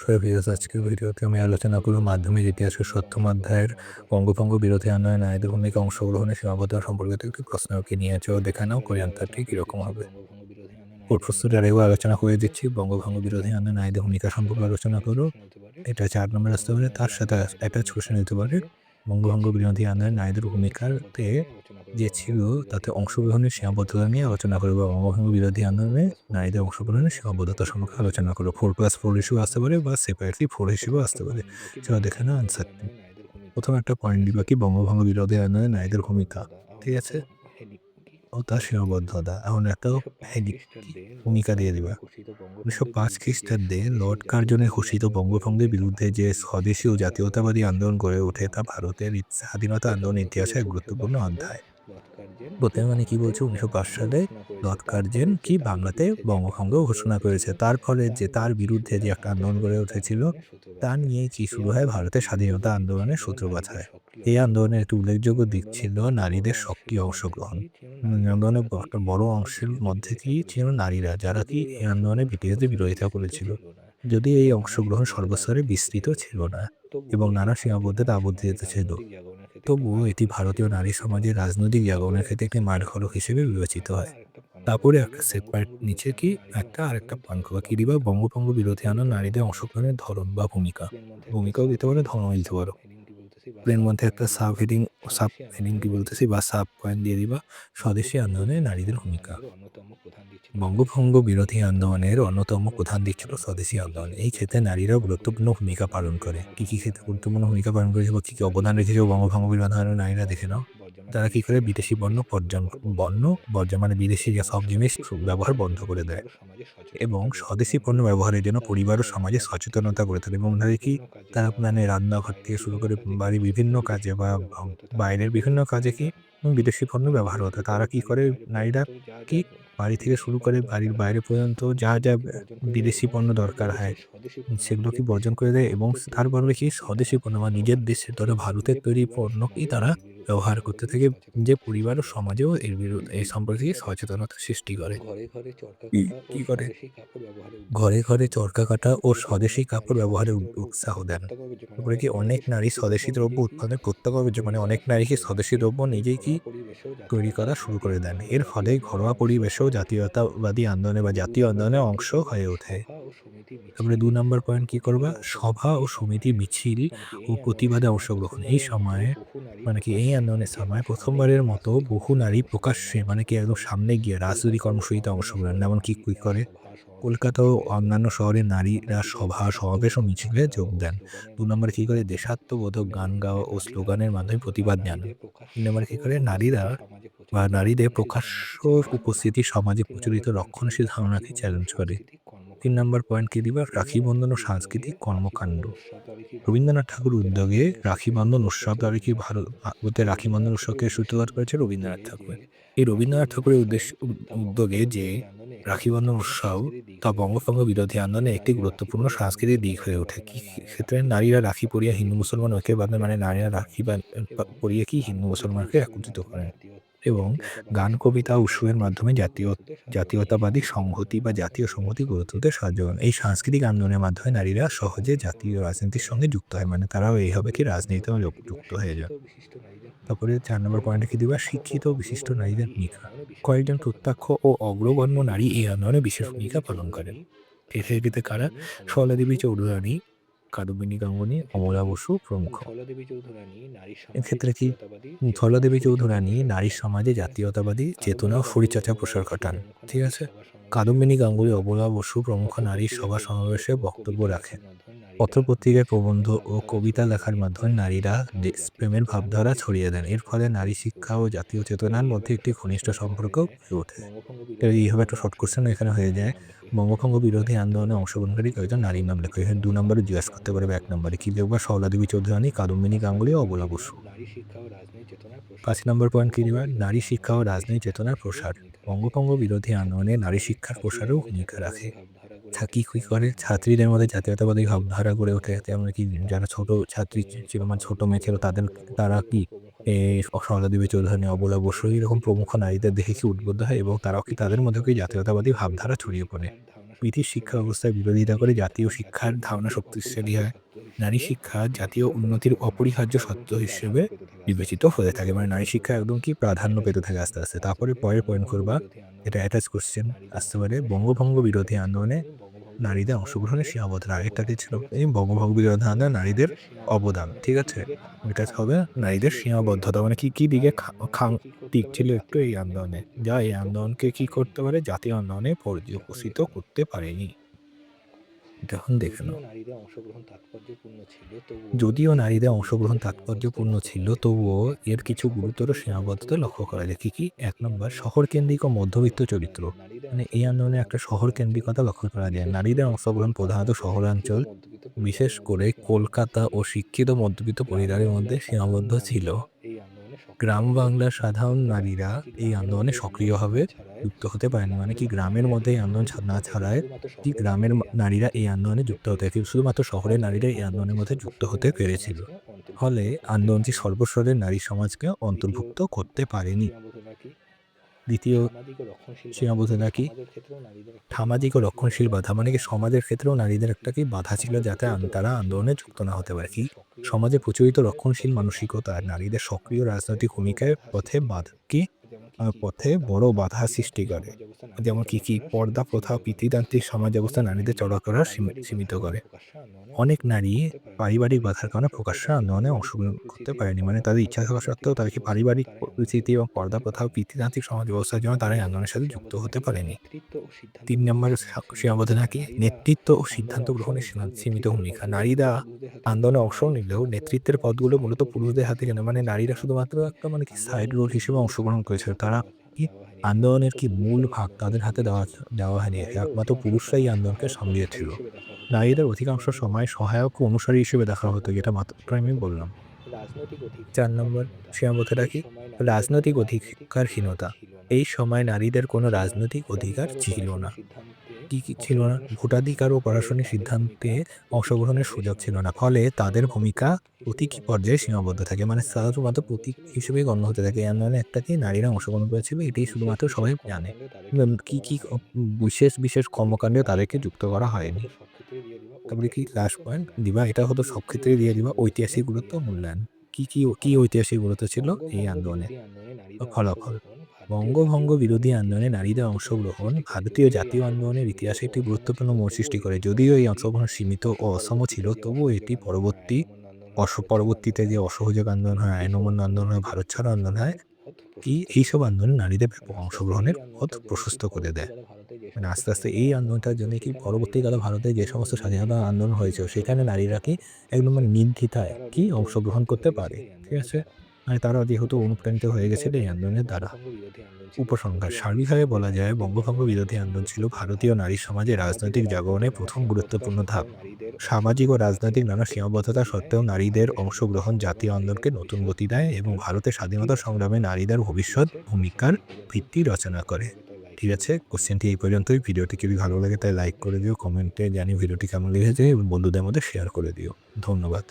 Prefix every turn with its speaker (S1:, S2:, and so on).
S1: Viewers, আজকের ভিডিওতে আমি আলোচনা করব মাধ্যমিক ইতিহাসের ৭ম অধ্যায়ের বঙ্গভঙ্গ বিরোধী আন্দোলনে নারীদের ভূমিকা অংশগ্রহণের সীমাবদ্ধতা সম্পর্কিত একটি প্রশ্নকে নিয়েছে ও দেখে নাও কোন অ্যান্সারটি কীরকম হবে। প্রস্তুতি আরেকবার আলোচনা করে দিচ্ছি। বঙ্গভঙ্গ বিরোধী আন্দোলনে নারীদের ভূমিকা সম্পর্কে আলোচনা করো। এটা ৪ নম্বর আসতে পারে। তার সাথে অ্যাটাচ কোশ্চেন নিতে পারে। বঙ্গভঙ্গ বিরোধী আন্দোলনে নারীদের ভূমিকাতে যে ছিল তাতে অংশগ্রহণের সীমাবদ্ধতা নিয়ে আলোচনা করব। বঙ্গভঙ্গ বিরোধী আন্দোলনে নারীদের অংশগ্রহণের সীমাবদ্ধতা সম্পর্কে আলোচনা করব। 4+4 হিসেবে আসতে পারে বা সেপারেটলি 4 হিসেবেও আসতে পারে। চলো দেখে নাও আনসারটি। প্রথমে একটা পয়েন্ট দিবা কি বঙ্গভঙ্গ বিরোধী আন্দোলনে নারীদের ভূমিকা, ঠিক আছে, ও তার সীমাবদ্ধতা। এখন একটা ভূমিকা দিয়ে দিবা। ১৯০৫ খ্রিস্টাব্দে লর্ড কার্জনে ঘোষিত বঙ্গভঙ্গের বিরুদ্ধে যে স্বদেশী ও জাতীয়তাবাদী আন্দোলন গড়ে ওঠে তা ভারতের স্বাধীনতা আন্দোলনের ইতিহাসে এক গুরুত্বপূর্ণ অধ্যায়। প্রথমে মানে কি বলছে, ১৯০৫ সালে লর্ড কার্জন কি বাংলাতে বঙ্গভঙ্গ ঘোষণা করেছে। তার ফলে যে তার বিরুদ্ধে যে একটা আন্দোলন গড়ে উঠেছিল তা নিয়ে কি শুরু হয়, ভারতের স্বাধীনতা আন্দোলনের সূত্রপাত হয়। এই আন্দোলনের একটি উল্লেখযোগ্য দিক ছিল নারীদের সক্রিয় অংশগ্রহণ। আন্দোলনের একটা বড় অংশের মধ্যে কি ছিল নারীরা, যারা কি এই আন্দোলনে ব্রিটিশদের বিরোধিতা করেছিল। যদি এই অংশগ্রহণ সর্বস্তরে বিস্তৃত ছিল না এবং নানা সীমাবদ্ধতা আবদ্ধিত ছিল, তবুও এটি ভারতীয় নারী সমাজের রাজনৈতিক জাগরণের ক্ষেত্রে একটি মাইলফলক হিসেবে বিবেচিত হয়। তারপরে একটা সেপারেট নিচে কি একটা আরেকটা পয়েন্ট করবা কি দিবা, বঙ্গভঙ্গ বিরোধী আন্দোলন নারীদের অংশগ্রহণের ধরন বা ভূমিকাও দিতে পারো, ধরনও দিতে পারো। এর মধ্যে একটা সাব হেডিং কি বলতেছি বা সাব পয়েন্ট দিয়ে দিবা, স্বদেশী আন্দোলনে নারীদের ভূমিকা। বঙ্গভঙ্গ বিরোধী আন্দোলনের অন্যতম প্রধান দিক ছিল স্বদেশী আন্দোলন। এই ক্ষেত্রে নারীরাও গুরুত্বপূর্ণ ভূমিকা পালন করে। কি কি ক্ষেত্রে গুরুত্বপূর্ণ ভূমিকা পালন করেছে বা কি কি অবদান রেখেছে বঙ্গভঙ্গ বিরোধী আন্দোলনের নারীরা, দেখে নাও। তারা কি করে, বিদেশি পণ্য বর্জন মানে বিদেশি যে সব জিনিস ব্যবহার বন্ধ করে দেয় এবং স্বদেশি পণ্য ব্যবহারের জন্য পরিবার ও সমাজে সচেতনতা করে তোলে। এবং তারা মানে রান্নাঘর থেকে শুরু করে বাড়ির বিভিন্ন কাজে বা বাইরের বিভিন্ন কাজে কি বিদেশি পণ্য ব্যবহার হতো। তারা কি করে, নারীরা কি বাড়ি থেকে শুরু করে বাড়ির বাইরে পর্যন্ত যা যা বিদেশি পণ্য দরকার হয় সেগুলো কি বর্জন করে দেয় এবং তারপরে কি স্বদেশি পণ্য বা নিজের দেশের ধরো ভারতের তৈরি পণ্য কি তারা ব্যবহার করতে থেকে যে পরিবার ও সমাজেও এর বিরুদ্ধে এই সম্পর্কে সচেতনতা সৃষ্টি করে। কি করে, ঘরে ঘরে চরকা কাটা ও স্বদেশি কাপড় ব্যবহারে উৎসাহ দেন। তারপরে কি অনেক নারী স্বদেশী দ্রব্য উৎপাদনে প্রত্যক্ষ মানে অনেক নারী কি স্বদেশী দ্রব্য নিজেই কি তৈরি করা শুরু করে দেন। এর ফলে ঘরোয়া পরিবেশেও জাতীয়তাবাদী আন্দোলনে বা জাতীয় আন্দোলনের অংশ হয়ে ওঠে। তারপরে ২ নম্বর পয়েন্ট কি করবা, সভা ও সমিতি মিছিল ও প্রতিবাদে অংশগ্রহণ। এই সময়ে মানে কি এই আন্দোলনের সময় প্রথমবারের মতো বহু নারী প্রকাশ্যে মানে কি একদম সামনে গিয়ে রাজনৈতিক কর্মসূচিতে অংশগ্রহণ, এমন কি করে কলকাতা ও অন্যান্য শহরে নারীরা সভা, সমাবেশ ও মিছিলে যোগ দেন। ২ নম্বরে কি করে, দেশাত্মবোধক গান গাওয়া ও স্লোগানের মাধ্যমে প্রতিবাদ জানান। ৩ নম্বরে কি করে, নারীরা বা নারীদের প্রকাশ্য উপস্থিতি সমাজে প্রচলিত রক্ষণশীল ধারণাকে চ্যালেঞ্জ করে। ৩ নম্বর পয়েন্ট কি দিবা, রাখি বন্ধন ও সাংস্কৃতিক কর্মকাণ্ড। রবীন্দ্রনাথ ঠাকুর উদ্যোগে রাখি বন্ধন উৎসব, তবে কি ভারতে রাখি বন্ধন উৎসবকে সূত্রপাত করেছে রবীন্দ্রনাথ ঠাকুর। এই রবীন্দ্রনাথ ঠাকুরের উদ্যোগে যে রাখি বন্ধন উৎসব তা বঙ্গভঙ্গ বিরোধী আন্দোলনে একটি গুরুত্বপূর্ণ সাংস্কৃতিক দিক হয়ে ওঠে। কি ক্ষেত্রে, নারীরা রাখি পরিয়ে হিন্দু মুসলমান ঐক্যের বাঁধনে মানে নারীরা রাখি পরিয়ে কি হিন্দু মুসলমানকে একত্রিত করেন এবং গান, কবিতা, উৎসবের মাধ্যমে জাতীয়তাবাদী সংহতি বা জাতীয় সংহতি গড়ে তুলতে সাহায্য করেন। এই সাংস্কৃতিক আন্দোলনের মাধ্যমে নারীরা সহজে জাতীয় রাজনীতির সঙ্গে যুক্ত হয়, মানে তারাও এইভাবে কি রাজনীতিতেও যুক্ত হয়ে যান। তারপরে ৪ নম্বর পয়েন্টে কি দিবা, শিক্ষিত ও বিশিষ্ট নারীদের ভূমিকা। কয়েকজন প্রত্যক্ষ ও অগ্রগণ্য নারী এই আন্দোলনে বিশেষ ভূমিকা পালন করেন। এক্ষেত্রে কারা, সরলাদেবী চৌধুরানী, কাদম্বিনী গাঙ্গুলী, অমলা বসু প্রমুখ। এক্ষেত্রে কি, ধলাদেবী চৌধুরানী নারীর সমাজে জাতীয়তাবাদী চেতনা ও পরিচর্যা প্রসার ঘটান, ঠিক আছে। কাদম্বিনী গাঙ্গুলী, অবলা বসু প্রমুখ নারীর সভা সমাবেশে বক্তব্য রাখেন। পত্রপত্রিকায় প্রবন্ধ ও কবিতা লেখার মাধ্যমে নারীরা দেশপ্রেমের ভাবধারা ছড়িয়ে দেন। এর ফলে নারী শিক্ষা ও জাতীয় চেতনার মধ্যে একটি ঘনিষ্ঠ সম্পর্ক গড়ে ওঠে। এইভাবে একটা শর্ট কোশ্চেন এখানে হয়ে যায়। বঙ্গভঙ্গ বিরোধী আন্দোলনে অংশগ্রহণকারী কয়েকজন নারীর নাম লেখো। এখানে ২ নম্বরে জিজ্ঞাসা করতে পারবে। ১ নম্বরে কি লিখবা, সরলাদেবী চৌধুরানী, কাদম্বিনী গাঙ্গুলী, অবলা বসু। ৫ নম্বর পয়েন্ট কি দিবা, নারী শিক্ষা ও রাজনৈতিক চেতনার প্রসার। বঙ্গভঙ্গ বিরোধী আন্দোলনে নারী শিক্ষার প্রসারেও ভূমিকা রাখে। কি করে, ছাত্রীদের মধ্যে জাতীয়তাবাদী ভাবধারা গড়ে ওঠে। তেমন কি যারা ছোট ছাত্রী ছিল মানে ছোট মেয়ে ছিল তারা কি সরলাদেবী চৌধুরানী, অবলা বসু এরকম প্রমুখ নারীদের দেখে কি উদ্বুদ্ধ হয় এবং তারাও কি তাদের মধ্যে কি জাতীয়তাবাদী ভাবধারা ছড়িয়ে পড়ে। ব্রিটিশ শিক্ষা ব্যবস্থার বিরোধিতা করে জাতীয় শিক্ষার ধারণা শক্তিশালী হয়। নারী শিক্ষা জাতীয় উন্নতির অপরিহার্য সত্য হিসেবে বিবেচিত হয়ে থাকে। মানে নারী শিক্ষা একদম কি প্রাধান্য পেতে থাকে আস্তে, আস্তে। তারপরে পরের পয়েন্ট করবা, এটা অ্যাটাচ কোয়েশ্চেন আসতে পারে। বঙ্গভঙ্গ বিরোধী আন্দোলনে নারীদের অংশগ্রহণের সীমাবদ্ধতা। আগেরটা কি ছিল? এই বঙ্গভঙ্গ বিরোধী আন্দোলনে নারীদের অবদান। ঠিক আছে? এটা হবে নারীদের সীমাবদ্ধতা। মানে কি দিকে দিক ছিল একটু এই আন্দোলনে। যা এই আন্দোলনকে কি করতে পারে? জাতীয় আন্দোলনে পর্যবসিত করতে পারেনি। এটা এখন দেখে নাও। যদিও নারীদের অংশগ্রহণ তাৎপর্যপূর্ণ ছিল, তবুও এর কিছু গুরুতর সীমাবদ্ধতা লক্ষ্য করা যায়। কি? ১ নম্বর শহরকেন্দ্রিক ও মধ্যবিত্ত চরিত্র। মানে এই আন্দোলনে একটা শহর কেন্দ্রিকতা লক্ষ্য করা যায়। নারীদের অংশগ্রহণ প্রধানত শহরাঞ্চল, বিশেষ করে কলকাতা ও শিক্ষিত মধ্যবিত্ত পরিবারের মধ্যে সীমাবদ্ধ ছিল। গ্রাম বাংলার সাধারণ নারীরা এই আন্দোলনে সক্রিয়ভাবে যুক্ত হতে পারেনি। মানে কি গ্রামের মধ্যে এই আন্দোলন না ছড়ায় কি গ্রামের নারীরা এই আন্দোলনে যুক্ত হতে কিন্তু শুধুমাত্র শহরের নারীরা এই আন্দোলনের মধ্যে যুক্ত হতে পেরেছিল। ফলে আন্দোলনটি সর্বস্তরের নারী সমাজকে অন্তর্ভুক্ত করতে পারেনি। দ্বিতীয় সীমাবদ্ধতা কি? সামাজিক ও রক্ষণশীল বাধা। মানে কি সমাজের ক্ষেত্রেও নারীদের একটা কি বাধা ছিল যাতে তারা আন্দোলনে যুক্ত না হতে পারে। কি? সমাজে প্রচলিত রক্ষণশীল মানসিকতা নারীদের সক্রিয় রাজনৈতিক ভূমিকায় পথে বড় বাধা সৃষ্টি করে। যেমন কি? পর্দা প্রথা, পিতৃতান্ত্রিক সমাজ ব্যবস্থা নারীদের চলাফেরা সীমিত করে। অনেক নারী পারিবারিক বাধার কারণে প্রকাশ্যে আন্দোলনে অংশগ্রহণ করতে পারেনি। মানে তাদের ইচ্ছা থাকা সত্ত্বেও তারা কি পারিবারিক পরিস্থিতি এবং পর্দা প্রথা ও পিতৃতান্ত্রিক সমাজ ব্যবস্থার জন্য তারা এই আন্দোলনের সাথে যুক্ত হতে পারেনি। ৩ নম্বর সীমাবদ্ধতা কি? নেতৃত্ব ও সিদ্ধান্ত গ্রহণে সীমিত ভূমিকা। নারীরা আন্দোলনে অংশ নিলেও নেতৃত্বের পদগুলো মূলত পুরুষদের হাতে কেন। মানে নারীরা শুধুমাত্র একটা মানে কি সাইড রোল হিসেবে অংশগ্রহণ করেছিল। তারা কি আন্দোলনের কি মূল ভাগ তাদের হাতে দেওয়া হয়নি। একমাত্র পুরুষরাই এই আন্দোলনকে সামলিয়েছিল। নারীদের অধিকাংশ সময় সহায়ক ও অনুসারী হিসেবে দেখা হতো, যেটা মাত্র আমি বললাম। ৪ নম্বর সীমাবদ্ধতা কি? রাজনৈতিক অধিকারহীনতা। এই সময় নারীদের কোনো রাজনৈতিক অধিকার ছিল না। কি ছিল না? ভোটাধিকার ও প্রশাসনিক সিদ্ধান্তে অংশগ্রহণের সুযোগ ছিল না। ফলে তাদের ভূমিকা প্রতীকী পর্যায়ে সীমাবদ্ধ থাকে। মানে তারা শুধুমাত্র প্রতীক হিসেবেই গণ্য হতে থাকে। এই আন্দোলনে একটা কি নারীরা অংশগ্রহণ করেছিল, এটাই শুধুমাত্র সবাই জানে। কি বিশেষ কর্মকাণ্ডে তাদেরকে যুক্ত করা হয়নি। তারপরে কি লাস্ট পয়েন্ট দিবা? এটা হলো সব ক্ষেত্রেই দিয়ে দিবা ঐতিহাসিক গুরুত্ব মূল্যায়ন। কি ঐতিহাসিক গুরুত্ব ছিল এই আন্দোলনে? ফলাফল। বঙ্গভঙ্গ বিরোধী আন্দোলনে নারীদের অংশগ্রহণ ভারতীয় জাতীয় আন্দোলনের ইতিহাসে একটি গুরুত্বপূর্ণ মোড় সৃষ্টি করে। যদিও এই অংশগ্রহণ সীমিত ও অসম ছিল, তবুও এটি পরবর্তীতে যে অসহযোগ আন্দোলন হয়, আইন অমান্য আন্দোলন হয়, ভারত ছাড়ো আন্দোলন হয়, এইসব আন্দোলনে নারীদের ব্যাপক অংশগ্রহণের পথ প্রশস্ত করে দেয়। মানে আস্তে, আস্তে এই আন্দোলনটার জন্য কি পরবর্তীকালে ভারতে যে সমস্ত স্বাধীনতা আন্দোলন হয়েছে, সেখানে নারীরা কি একদম মানে নির্দ্বিধায় অংশগ্রহণ করতে পারে। ঠিক আছে? মানে তারা যেহেতু অনুপ্রাণিত হয়ে গেছিল এই আন্দোলনের দ্বারা। উপসংহার: সার্বিকভাবে বলা যায় বঙ্গভঙ্গ বিরোধী আন্দোলন ছিল ভারতীয় নারী সমাজে রাজনৈতিক জাগরণের প্রথম গুরুত্বপূর্ণ ধাপ। সামাজিক ও রাজনৈতিক নানা সীমাবদ্ধতা সত্ত্বেও নারীদের অংশগ্রহণ জাতীয় আন্দোলনকে নতুন গতি দেয় এবং ভারতের স্বাধীনতা সংগ্রামে নারীদের ভবিষ্যৎ ভূমিকার ভিত্তি রচনা করে। ঠিক আছে? কোশ্চেনটি এই পর্যন্তই। ভিডিওটি যদি ভালো লাগে তাই লাইক করে দিও, কমেন্টে জানিও ভিডিওটি কেমন লেগেছে এবং বন্ধুদের মধ্যে শেয়ার করে দিও। ধন্যবাদ।